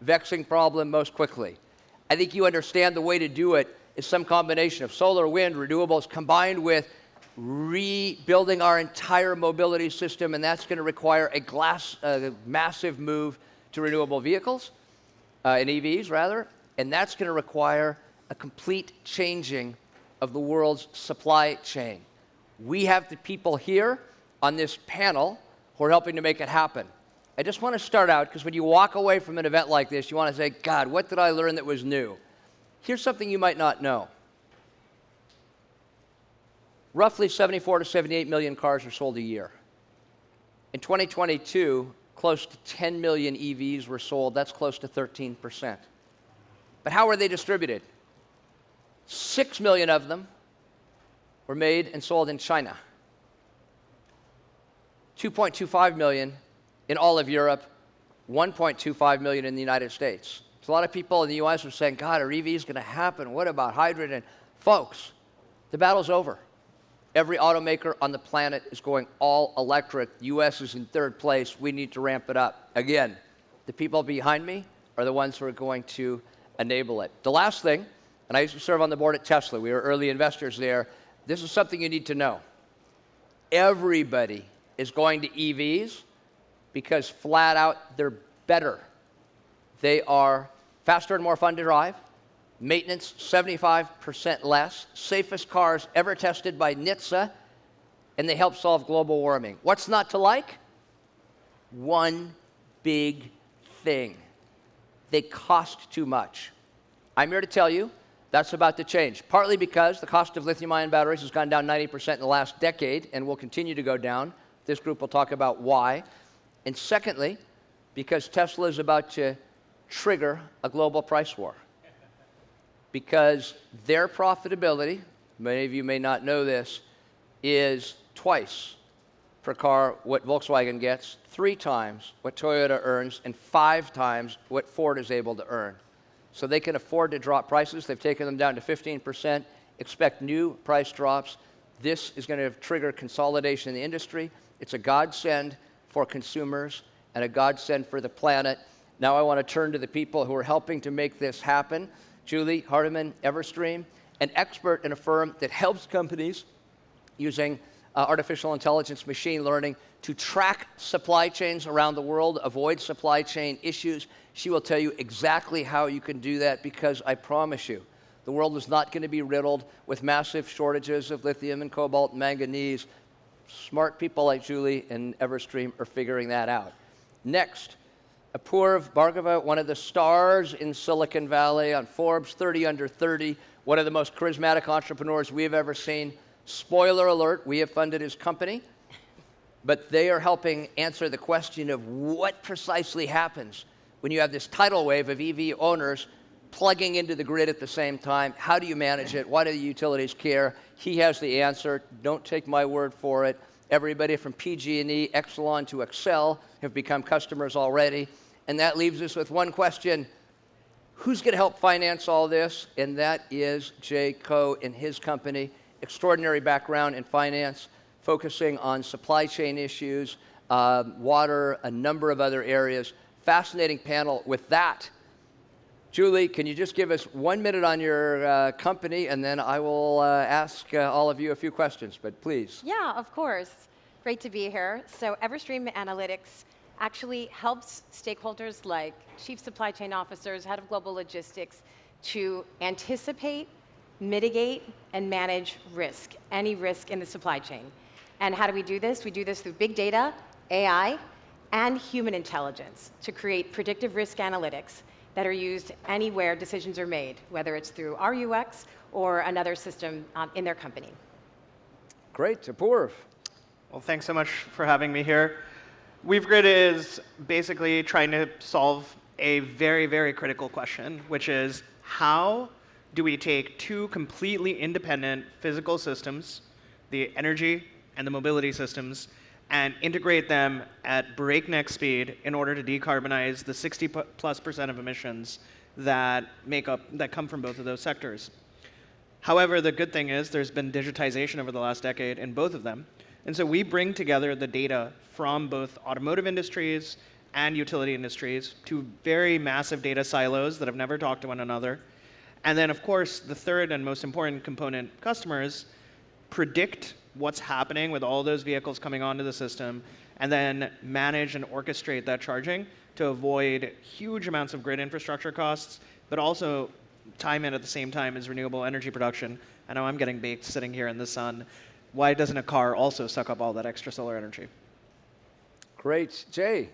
vexing problem most quickly. I think you understand the way to do it is some combination of solar, wind, renewables, combined with rebuilding our entire mobility system, and that's going to require a massive move to renewable vehicles, and EVs rather, and that's going to require a complete changing of the world's supply chain. We have the people here on this panel who are helping to make it happen. I just want to start out, because when you walk away from an event like this, you want to say, God, what did I learn that was new? Here's something you might not know. Roughly 74 to 78 million cars are sold a year. In 2022, close to 10 million EVs were sold. That's close to 13%. But how were they distributed? 6 million of them were made and sold in China. 2.25 million in all of Europe, 1.25 million in the United States. So a lot of people in the US are saying, God, are EVs going to happen? What about hydrogen? Folks, the battle's over. Every automaker on the planet is going all electric. The US is in third place. We need to ramp it up. Again, the people behind me are the ones who are going to enable it. The last thing, and I used to serve on the board at Tesla. We were early investors there. This is something you need to know. Everybody is going to EVs because flat out, they're better. They are faster and more fun to drive, maintenance 75% less, safest cars ever tested by NHTSA, and they help solve global warming. What's not to like? One big thing. They cost too much. I'm here to tell you that's about to change, partly because the cost of lithium-ion batteries has gone down 90% in the last decade and will continue to go down. This group will talk about why. And secondly, because Tesla is about to trigger a global price war. Because their profitability, many of you may not know this, is twice per car what Volkswagen gets, 3 times what Toyota earns, and 5 times what Ford is able to earn. So they can afford to drop prices. They've taken them down to 15%. Expect new price drops. This is going to trigger consolidation in the industry. It's a godsend for consumers and a godsend for the planet. Now I want to turn to the people who are helping to make this happen. Julie Hardiman, Everstream, an expert in a firm that helps companies using artificial intelligence, machine learning, to track supply chains around the world, avoid supply chain issues. She will tell you exactly how you can do that, because I promise you, the world is not going to be riddled with massive shortages of lithium and cobalt and manganese. Smart people like Julie and Everstream are figuring that out. Next, Apoorv, Bhargava, one of the stars in Silicon Valley on Forbes 30 Under 30, one of the most charismatic entrepreneurs we have ever seen. Spoiler alert, we have funded his company, but they are helping answer the question of what precisely happens when you have this tidal wave of EV owners plugging into the grid at the same time. How do you manage it? Why do the utilities care? He has the answer. Don't take my word for it. Everybody from PG&E, Exelon to Excel have become customers already. And that leaves us with one question. Who's going to help finance all this? And that is Jay Ko and his company. Extraordinary background in finance, focusing on supply chain issues, water, a number of other areas. Fascinating panel. With that, Julie, can you just give us 1 minute on your company, and then I will ask all of you a few questions, but please. Yeah, of course. Great to be here. So Everstream Analytics actually helps stakeholders like chief supply chain officers, head of global logistics, to anticipate, mitigate, and manage risk, any risk in the supply chain. And how do we do this? We do this through big data, AI, and human intelligence to create predictive risk analytics that are used anywhere decisions are made, whether it's through our UX or another system in their company. Great. Apoorv. Well, thanks so much for having me here. WeaveGrid is basically trying to solve a very, very critical question, which is how do we take 2 completely independent physical systems, the energy and the mobility systems, and integrate them at breakneck speed in order to decarbonize the 60+% of emissions that come from both of those sectors. However, the good thing is there's been digitization over the last decade in both of them. And so we bring together the data from both automotive industries and utility industries, two very massive data silos that have never talked to one another. And then, of course, the third and most important component, customers, predict what's happening with all those vehicles coming onto the system, and then manage and orchestrate that charging to avoid huge amounts of grid infrastructure costs, but also time in at the same time as renewable energy production. I know I'm getting baked sitting here in the sun. Why doesn't a car also suck up all that extra solar energy? Great. Jay?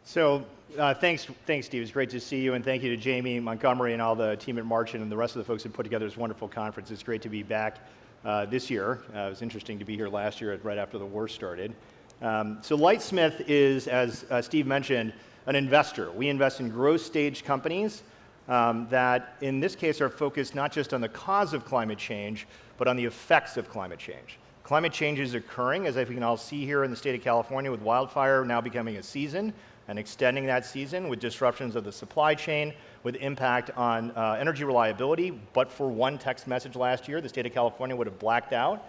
So thanks, Steve. It's great to see you, and thank you to Jamie, Montgomery, and all the team at Marchand and the rest of the folks who put together this wonderful conference. It's great to be back this year. It was interesting to be here last year right after the war started. So Lightsmith is, as Steve mentioned, an investor. We invest in growth stage companies that, in this case, are focused not just on the cause of climate change, but on the effects of climate change. Climate change is occurring, as we can all see here in the state of California, with wildfire now becoming a season and extending that season with disruptions of the supply chain, with impact on energy reliability. But for one text message last year, the state of California would have blacked out.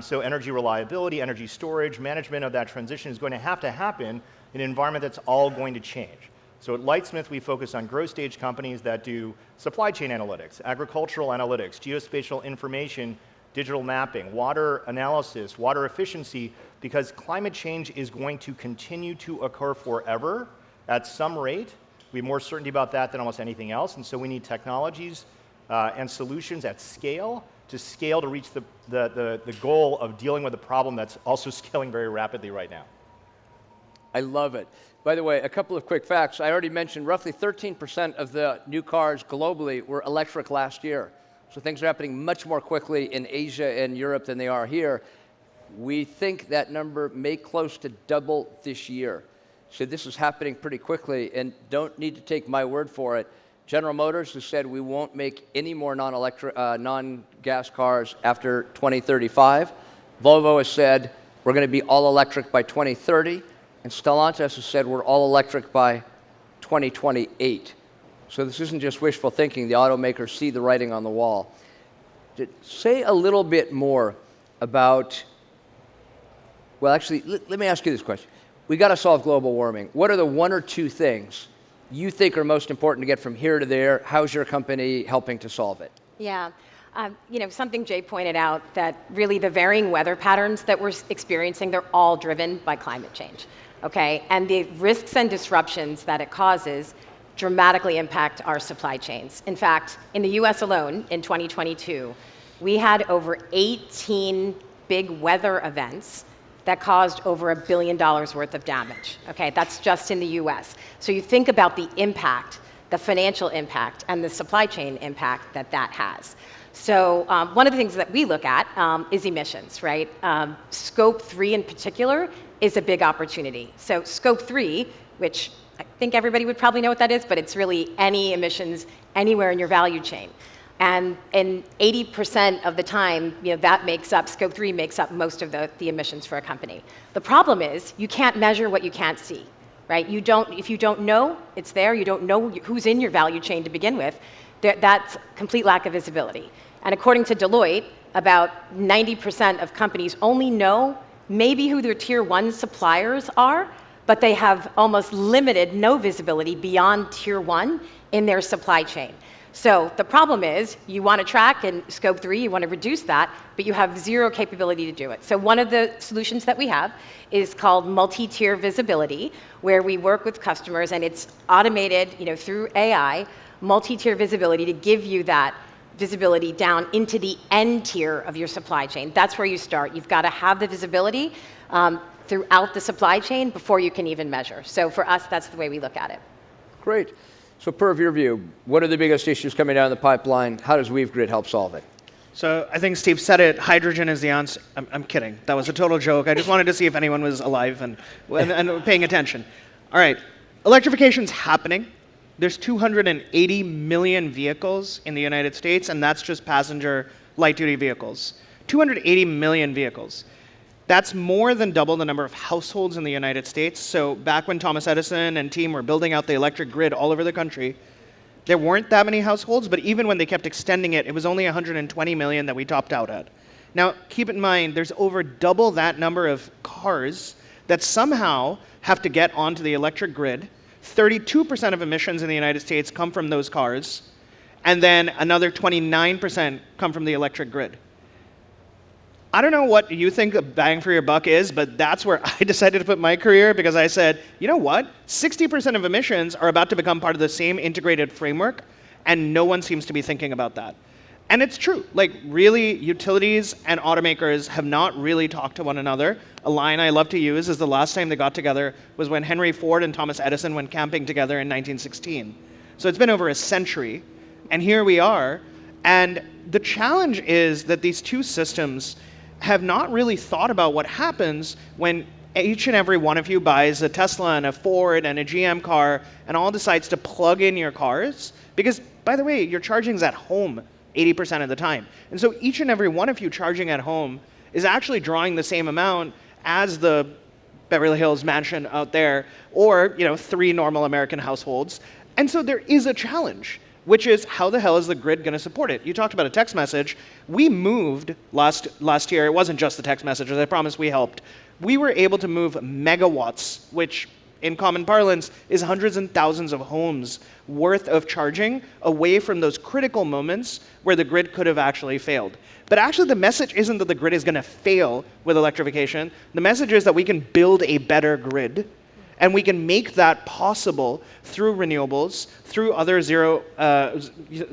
So energy reliability, energy storage, management of that transition is going to happen in an environment that's all going to change. So at Lightsmith, we focus on growth stage companies that do supply chain analytics, agricultural analytics, geospatial information, digital mapping, water analysis, water efficiency, because climate change is going to continue to occur forever at some rate. We have more certainty about that than almost anything else, and so we need technologies and solutions at scale to reach the goal of dealing with a problem that's also scaling very rapidly right now. I love it. By the way, a couple of quick facts. I already mentioned roughly 13% of the new cars globally were electric last year. So things are happening much more quickly in Asia and Europe than they are here. We think that number may close to double this year. So this is happening pretty quickly, and don't need to take my word for it. General Motors has said we won't make any more non-gas cars after 2035. Volvo has said we're going to be all electric by 2030. And Stellantis has said we're all electric by 2028. So this isn't just wishful thinking. The automakers see the writing on the wall. Say a little bit more about, well, actually, let me ask you this question. We got to solve global warming. What are the one or two things you think are most important to get from here to there? How's your company helping to solve it? Yeah. Something Jay pointed out, that really the varying weather patterns that we're experiencing, they're all driven by climate change, okay? And the risks and disruptions that it causes dramatically impact our supply chains. In fact, in the US alone, in 2022, we had over 18 big weather events that caused over $1 billion worth of damage, okay? That's just in the US. So you think about the impact, the financial impact, and the supply chain impact that that has. So one of the things that we look at is emissions, right? Scope 3 in particular is a big opportunity. So Scope 3, which I think everybody would probably know what that is, but it's really any emissions anywhere in your value chain. And 80% of the time, that makes up, Scope 3 makes up most of the emissions for a company. The problem is you can't measure what you can't see, right? If you don't know it's there, you don't know who's in your value chain to begin with, that's complete lack of visibility. And according to Deloitte, about 90% of companies only know maybe who their tier 1 suppliers are, but they have almost limited no visibility beyond tier 1 in their supply chain. So the problem is you want to track in Scope 3, you want to reduce that, but you have zero capability to do it. So one of the solutions that we have is called multi-tier visibility, where we work with customers, and it's automated through AI, multi-tier visibility to give you that visibility down into the end tier of your supply chain. That's where you start. You've got to have the visibility throughout the supply chain before you can even measure. So for us, that's the way we look at it. Great. So Apoorv, your view, what are the biggest issues coming down the pipeline? How does WeaveGrid help solve it? So I think Steve said it, hydrogen is the answer. I'm kidding. That was a total joke. I just wanted to see if anyone was alive and paying attention. All right, electrification's happening. There's 280 million vehicles in the United States, and that's just passenger light-duty vehicles. 280 million vehicles. That's more than double the number of households in the United States. So back when Thomas Edison and team were building out the electric grid all over the country, there weren't that many households, but even when they kept extending it, it was only 120 million that we topped out at. Now, keep in mind, there's over double that number of cars that somehow have to get onto the electric grid. 32% of emissions in the United States come from those cars, and then another 29% come from the electric grid. I don't know what you think a bang for your buck is, but that's where I decided to put my career, because I said, you know what? 60% of emissions are about to become part of the same integrated framework, and no one seems to be thinking about that. And it's true. Like, really, utilities and automakers have not really talked to one another. A line I love to use is the last time they got together was when Henry Ford and Thomas Edison went camping together in 1916. So it's been over a century, and here we are. And the challenge is that these two systems have not really thought about what happens when each and every one of you buys a Tesla and a Ford and a GM car and all decides to plug in your cars. Because, by the way, your charging's at home 80% of the time. And so each and every one of you charging at home is actually drawing the same amount as the Beverly Hills mansion out there, or 3 normal American households. And so there is a challenge, which is, how the hell is the grid going to support it? You talked about a text message. We moved last year. It wasn't just the text messages. I promise we helped. We were able to move megawatts, which in common parlance is hundreds and thousands of homes worth of charging away from those critical moments where the grid could have actually failed. But actually, the message isn't that the grid is going to fail with electrification. The message is that we can build a better grid, and we can make that possible through renewables, through other zero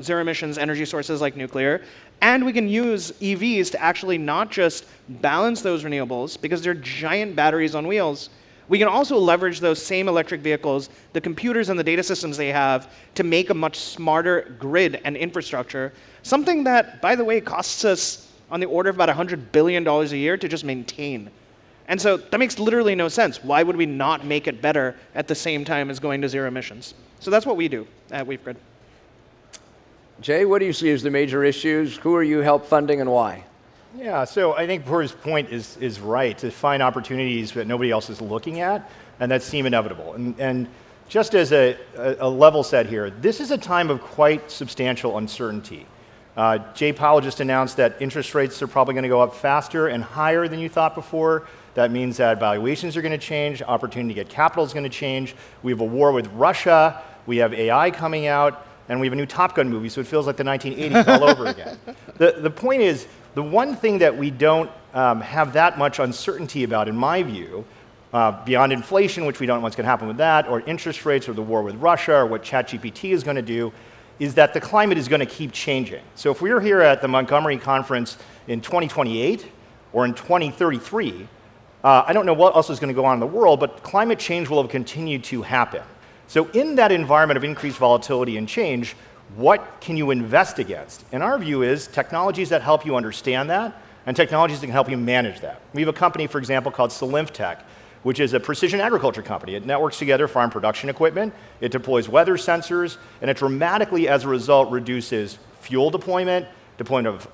emissions energy sources like nuclear, and we can use EVs to actually not just balance those renewables, because they're giant batteries on wheels. We can also leverage those same electric vehicles, the computers and the data systems they have, to make a much smarter grid and infrastructure, something that, by the way, costs us on the order of about $100 billion a year to just maintain. And so that makes literally no sense. Why would we not make it better at the same time as going to zero emissions? So that's what we do at WeaveGrid. Jay, what do you see as the major issues? Who are you help funding and why? Yeah, so I think Apoorv's point is right, to find opportunities that nobody else is looking at, and that seem inevitable. And just as a level set here, this is a time of quite substantial uncertainty. Jay Powell just announced that interest rates are probably going to go up faster and higher than you thought before. That means that valuations are going to change, opportunity to get capital is going to change. We have a war with Russia, we have AI coming out, and we have a new Top Gun movie, so it feels like the 1980s all over again. The point is, the one thing that we don't have that much uncertainty about, in my view, beyond inflation, which we don't know what's going to happen with that, or interest rates, or the war with Russia, or what ChatGPT is going to do, is that the climate is going to keep changing. So if we were here at the Montgomery conference in 2028 or in 2033, I don't know what else is going to go on in the world, but climate change will have continued to happen. So in that environment of increased volatility and change, what can you invest against? And our view is technologies that help you understand that, and technologies that can help you manage that. We have a company, for example, called Tech, which is a precision agriculture company. It networks together farm production equipment, it deploys weather sensors, and it dramatically, as a result, reduces fuel deployment of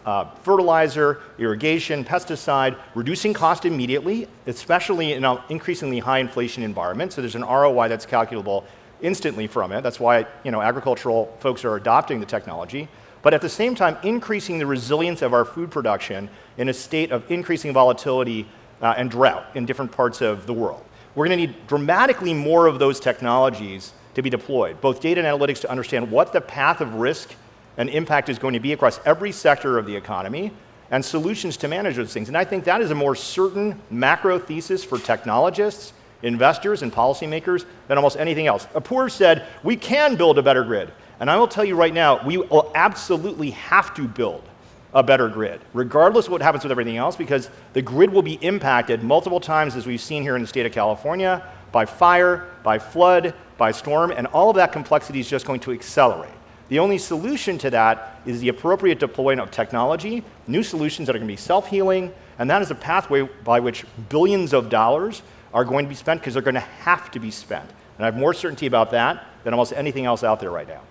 fertilizer, irrigation, pesticide, reducing cost immediately, especially in an increasingly high inflation environment. So there's an ROI that's calculable instantly from it. That's why agricultural folks are adopting the technology. But at the same time, increasing the resilience of our food production in a state of increasing volatility and drought in different parts of the world. We're going to need dramatically more of those technologies to be deployed, both data and analytics to understand what the path of risk and impact is going to be across every sector of the economy, and solutions to manage those things. And I think that is a more certain macro thesis for technologists, investors, and policymakers than almost anything else. Apoorv said, we can build a better grid. And I will tell you right now, we will absolutely have to build a better grid, regardless of what happens with everything else, because the grid will be impacted multiple times, as we've seen here in the state of California, by fire, by flood, by storm, and all of that complexity is just going to accelerate. The only solution to that is the appropriate deployment of technology, new solutions that are going to be self-healing, and that is a pathway by which billions of dollars are going to be spent, because they're going to have to be spent. And I have more certainty about that than almost anything else out there right now.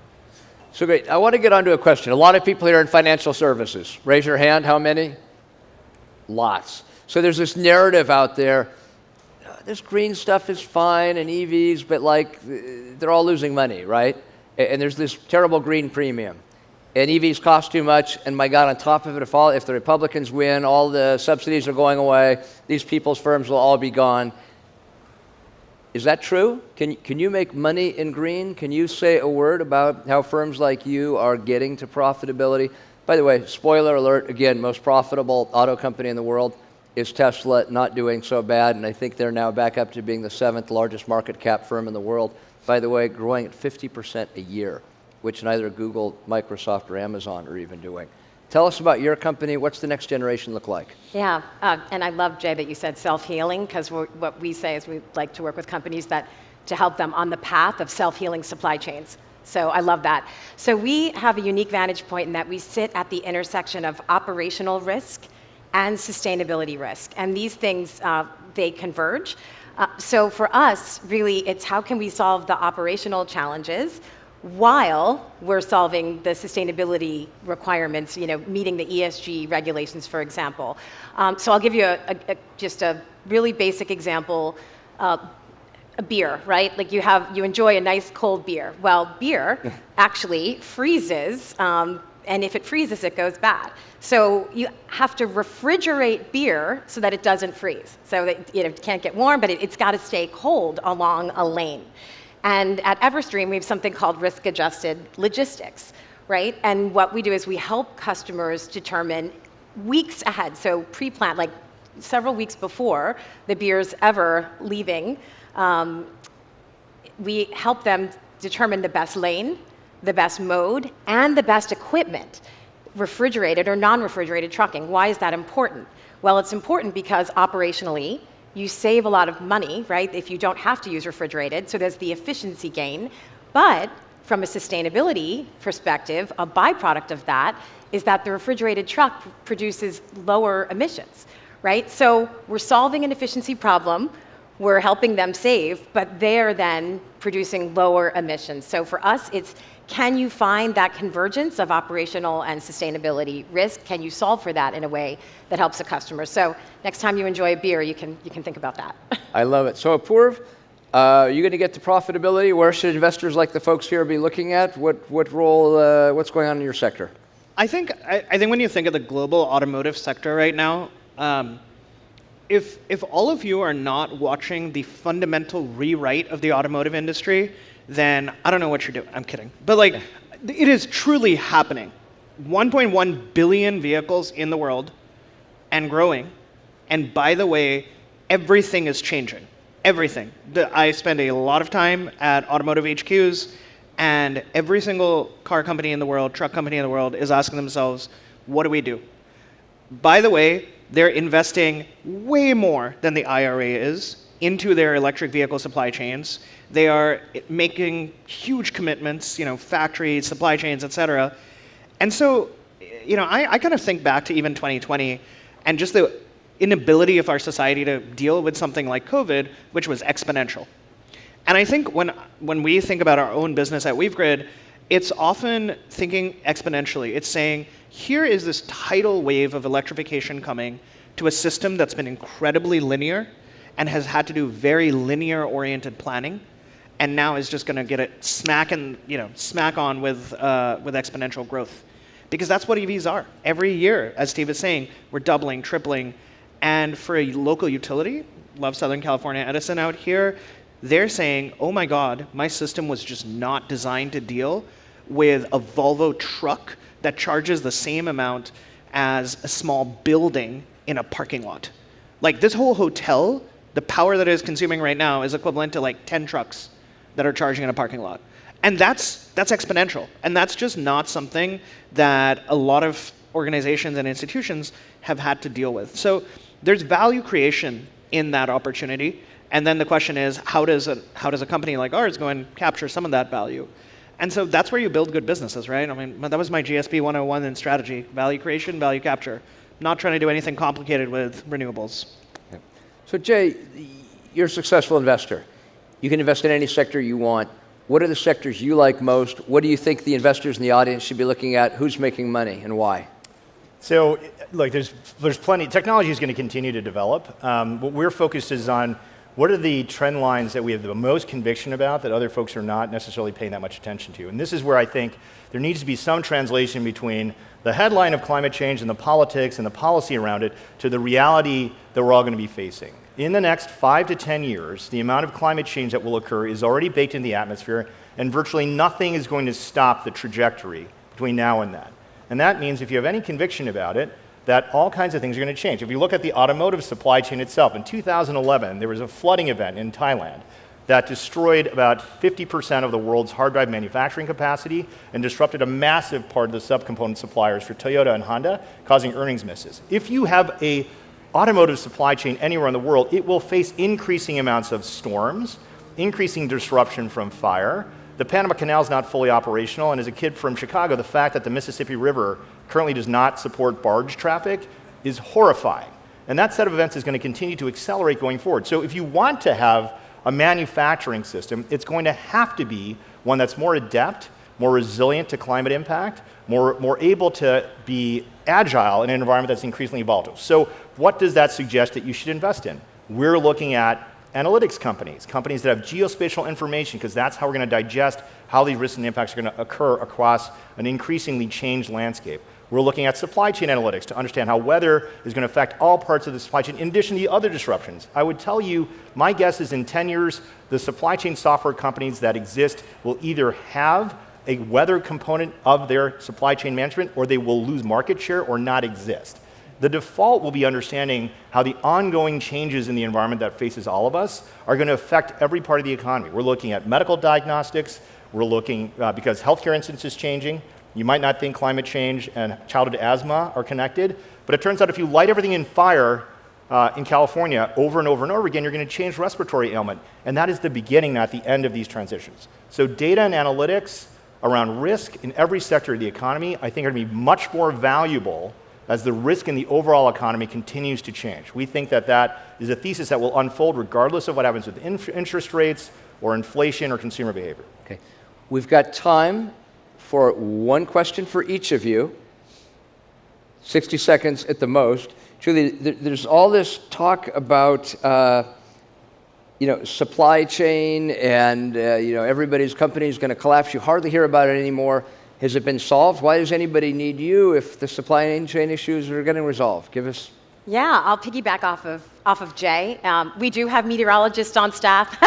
So great. I want to get on to a question. A lot of people here in financial services. Raise your hand. How many? Lots. So there's this narrative out there. This green stuff is fine and EVs, but they're all losing money, right? And there's this terrible green premium. And EVs cost too much, and my God, on top of it, if the Republicans win, all the subsidies are going away, these people's firms will all be gone. Is that true? Can you make money in green? Can you say a word about how firms like you are getting to profitability? By the way, spoiler alert, again, most profitable auto company in the world is Tesla, not doing so bad, and I think they're now back up to being the 7th largest market cap firm in the world. By the way, growing at 50% a year, which neither Google, Microsoft, or Amazon are even doing. Tell us about your company. What's the next generation look like? Yeah, and I love, Jay, that you said self-healing, because what we say is we like to work with companies to help them on the path of self-healing supply chains. So I love that. So we have a unique vantage point in that we sit at the intersection of operational risk and sustainability risk. And these things, they converge. So for us, really, it's how can we solve the operational challenges while we're solving the sustainability requirements, meeting the ESG regulations, for example. So I'll give you just a really basic example. A beer, right? Like you enjoy a nice cold beer. Well, beer actually freezes, and if it freezes, it goes bad. So you have to refrigerate beer so that it doesn't freeze. So that it can't get warm, but it's got to stay cold along a lane. And at Everstream, we have something called risk-adjusted logistics, right? And what we do is we help customers determine weeks ahead, so pre-planned, like several weeks before the beer's ever leaving, we help them determine the best lane, the best mode, and the best equipment, refrigerated or non-refrigerated trucking. Why is that important? Well, it's important because operationally, you save a lot of money, right, if you don't have to use refrigerated, so there's the efficiency gain. But from a sustainability perspective, a byproduct of that is that the refrigerated truck produces lower emissions, right? So we're solving an efficiency problem, we're helping them save, but they're then producing lower emissions. So for us, it's can you find that convergence of operational and sustainability risk? Can you solve for that in a way that helps the customer? So next time you enjoy a beer, you can think about that. I love it. So Apoorv, are you going to get to profitability? Where should investors like the folks here be looking at? What role, what's going on in your sector? I think when you think of the global automotive sector right now, if all of you are not watching the fundamental rewrite of the automotive industry, then I don't know what you're doing. I'm kidding. But it is truly happening. 1.1 billion vehicles in the world and growing. And by the way, everything is changing. Everything. I spend a lot of time at automotive HQs, and every single car company in the world, truck company in the world is asking themselves, what do we do? By the way, they're investing way more than the IRA is into their electric vehicle supply chains. They are making huge commitments, factories, supply chains, et cetera. And so, I kind of think back to even 2020 and just the inability of our society to deal with something like COVID, which was exponential. And I think when we think about our own business at WeaveGrid, it's often thinking exponentially. It's saying, here is this tidal wave of electrification coming to a system that's been incredibly linear and has had to do very linear-oriented planning, and now is just going to get it smack on with exponential growth, because that's what EVs are. Every year, as Steve is saying, we're doubling, tripling, and for a local utility, love Southern California Edison out here, they're saying, oh my God, my system was just not designed to deal with a Volvo truck that charges the same amount as a small building in a parking lot. Like this whole hotel, the power that it is consuming right now is equivalent to like 10 trucks that are charging in a parking lot. And that's exponential. And that's just not something that a lot of organizations and institutions have had to deal with. So there's value creation in that opportunity. And then the question is, how does a company like ours go and capture some of that value? And so that's where you build good businesses, right? I mean, that was my GSP 101 in strategy: value creation, value capture. Not trying to do anything complicated with renewables. Okay. So Jay, you're a successful investor. You can invest in any sector you want. What are the sectors you like most? What do you think the investors in the audience should be looking at? Who's making money and why? So, look, there's plenty. Technology is going to continue to develop. What we're focused is on what are the trend lines that we have the most conviction about that other folks are not necessarily paying that much attention to? And this is where I think there needs to be some translation between the headline of climate change and the politics and the policy around it to the reality that we're all going to be facing. In the next 5 to 10 years, the amount of climate change that will occur is already baked in the atmosphere, and virtually nothing is going to stop the trajectory between now and then. And that means if you have any conviction about it, that all kinds of things are going to change. If you look at the automotive supply chain itself, in 2011, there was a flooding event in Thailand that destroyed about 50% of the world's hard drive manufacturing capacity and disrupted a massive part of the subcomponent suppliers for Toyota and Honda, causing earnings misses. If you have a automotive supply chain anywhere in the world, it will face increasing amounts of storms, increasing disruption from fire. The Panama Canal is not fully operational, and as a kid from Chicago, the fact that the Mississippi River currently does not support barge traffic is horrifying. And that set of events is going to continue to accelerate going forward. So if you want to have a manufacturing system, it's going to have to be one that's more adept, more resilient to climate impact, more able to be agile in an environment that's increasingly volatile. So what does that suggest that you should invest in? We're looking at analytics companies that have geospatial information, because that's how we're going to digest how these risks and impacts are going to occur across an increasingly changed landscape. We're looking at supply chain analytics to understand how weather is going to affect all parts of the supply chain, in addition to the other disruptions. I would tell you, my guess is in 10 years, the supply chain software companies that exist will either have a weather component of their supply chain management, or they will lose market share or not exist. The default will be understanding how the ongoing changes in the environment that faces all of us are going to affect every part of the economy. We're looking at medical diagnostics. We're looking, because healthcare incidence is changing. You might not think climate change and childhood asthma are connected, but it turns out if you light everything in fire in California over and over and over again, you're going to change respiratory ailment. And that is the beginning, not the end of these transitions. So data and analytics around risk in every sector of the economy, I think, are going to be much more valuable as the risk in the overall economy continues to change. We think that that is a thesis that will unfold regardless of what happens with interest rates or inflation or consumer behavior. Okay. We've got time for one question for each of you, 60 seconds at the most. Julie, there's all this talk about supply chain and everybody's company is going to collapse. You hardly hear about it anymore. Has it been solved? Why does anybody need you if the supply chain issues are getting resolved? Give us. Yeah, I'll piggyback off of Jay. We do have meteorologists on staff,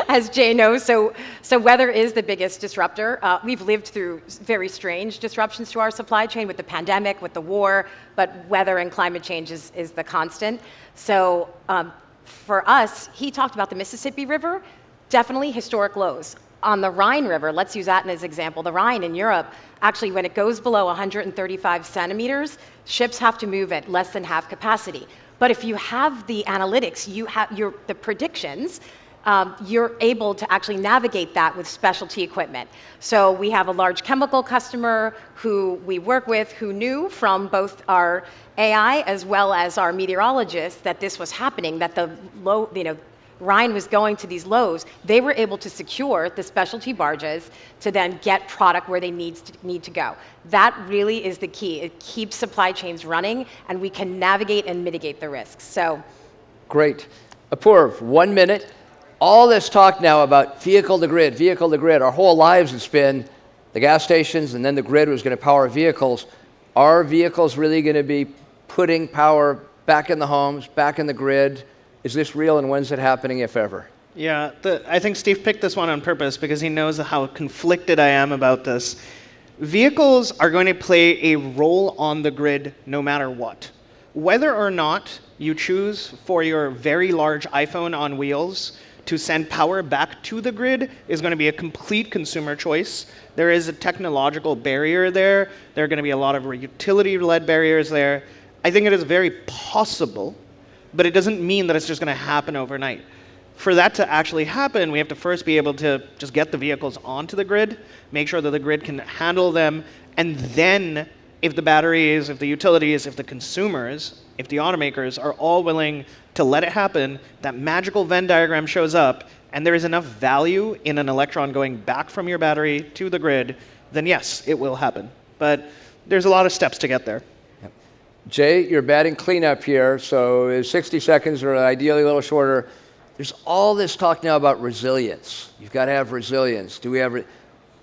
as Jay knows, so weather is the biggest disruptor. We've lived through very strange disruptions to our supply chain with the pandemic, with the war, but weather and climate change is the constant. So for us, he talked about the Mississippi River, definitely historic lows. On the Rhine River, let's use that as an example. The Rhine in Europe, actually, when it goes below 135 centimeters, ships have to move at less than half capacity. But if you have the analytics, you have the predictions, you're able to actually navigate that with specialty equipment. So we have a large chemical customer who we work with who knew from both our AI as well as our meteorologists that this was happening, that the low, Rhine was going to these lows. They were able to secure the specialty barges to then get product where they need to go. That really is the key. It keeps supply chains running, and we can navigate and mitigate the risks. So, great. Apoorv, 1 minute. All this talk now about vehicle to grid. Our whole lives it's been the gas stations, and then the grid was going to power vehicles. Are vehicles really going to be putting power back in the homes, back in the grid? Is this real, and when's it happening, if ever? Yeah, I think Steve picked this one on purpose because he knows how conflicted I am about this. Vehicles are going to play a role on the grid no matter what. Whether or not you choose for your very large iPhone on wheels to send power back to the grid is going to be a complete consumer choice. There is a technological barrier there. There are going to be a lot of utility-led barriers there. I think it is very possible, but it doesn't mean that it's just going to happen overnight. For that to actually happen, we have to first be able to just get the vehicles onto the grid, make sure that the grid can handle them, and then if the batteries, if the utilities, if the consumers, if the automakers are all willing to let it happen, that magical Venn diagram shows up, and there is enough value in an electron going back from your battery to the grid, then yes, it will happen. But there's a lot of steps to get there. Jay, you're batting cleanup here, so 60 seconds or ideally a little shorter. There's all this talk now about resilience. You've got to have resilience. Do we have?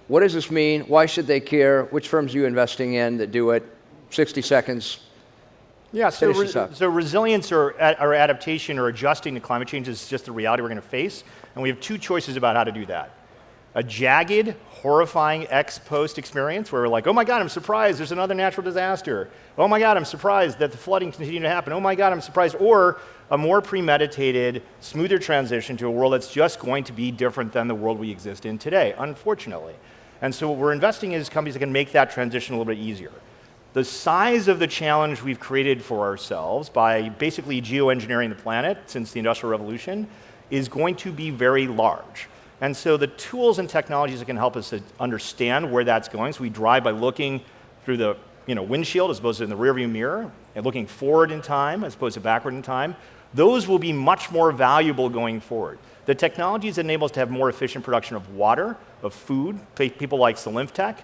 What does this mean? Why should they care? Which firms are you investing in that do it? 60 seconds. Yeah, so, Finish this up. so resilience or adaptation or adjusting to climate change is just the reality we're going to face, and we have two choices about how to do that. A jagged, horrifying ex-post experience where we're like, oh my God, I'm surprised there's another natural disaster. Oh my God, I'm surprised that the flooding continues to happen. Oh my God, I'm surprised. Or a more premeditated, smoother transition to a world that's just going to be different than the world we exist in today, unfortunately. And so what we're investing in is companies that can make that transition a little bit easier. The size of the challenge we've created for ourselves by basically geoengineering the planet since the Industrial Revolution is going to be very large. And so the tools and technologies that can help us to understand where that's going, so we drive by looking through the windshield as opposed to in the rearview mirror, and looking forward in time as opposed to backward in time, those will be much more valuable going forward. The technologies that enable us to have more efficient production of water, of food, people like Salimtech,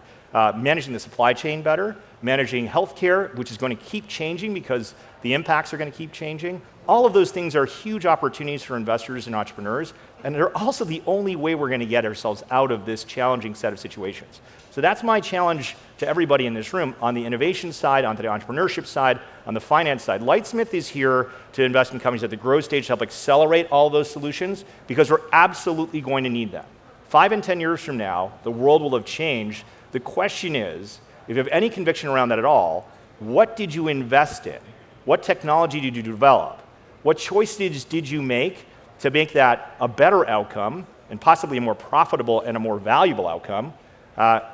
managing the supply chain better, managing healthcare, which is going to keep changing because the impacts are going to keep changing. All of those things are huge opportunities for investors and entrepreneurs, and they're also the only way we're going to get ourselves out of this challenging set of situations. So that's my challenge to everybody in this room on the innovation side, on the entrepreneurship side, on the finance side. Lightsmith is here to invest in companies at the growth stage to help accelerate all those solutions because we're absolutely going to need them. 5 and 10 years from now, the world will have changed. The question is, if you have any conviction around that at all, what did you invest in? What technology did you develop? What choices did you make to make that a better outcome and possibly a more profitable and a more valuable outcome,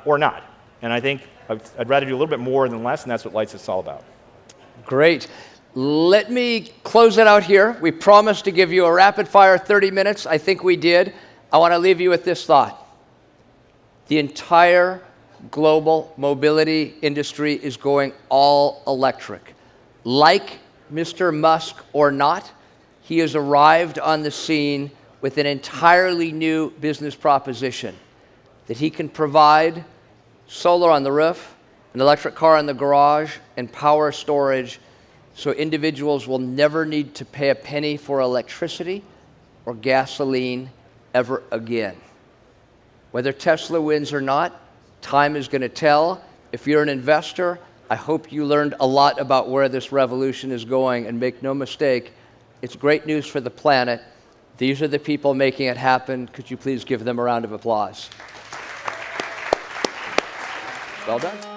or not? And I think I'd rather do a little bit more than less, and that's what Lightsmith is all about. Great. Let me close it out here. We promised to give you a rapid fire 30 minutes. I think we did. I want to leave you with this thought. The entire global mobility industry is going all electric. Like Mr. Musk or not, he has arrived on the scene with an entirely new business proposition that he can provide solar on the roof, an electric car in the garage, and power storage so individuals will never need to pay a penny for electricity or gasoline ever again. Whether Tesla wins or not, time is going to tell. If you're an investor, I hope you learned a lot about where this revolution is going, and make no mistake, it's great news for the planet. These are the people making it happen. Could you please give them a round of applause? Well done.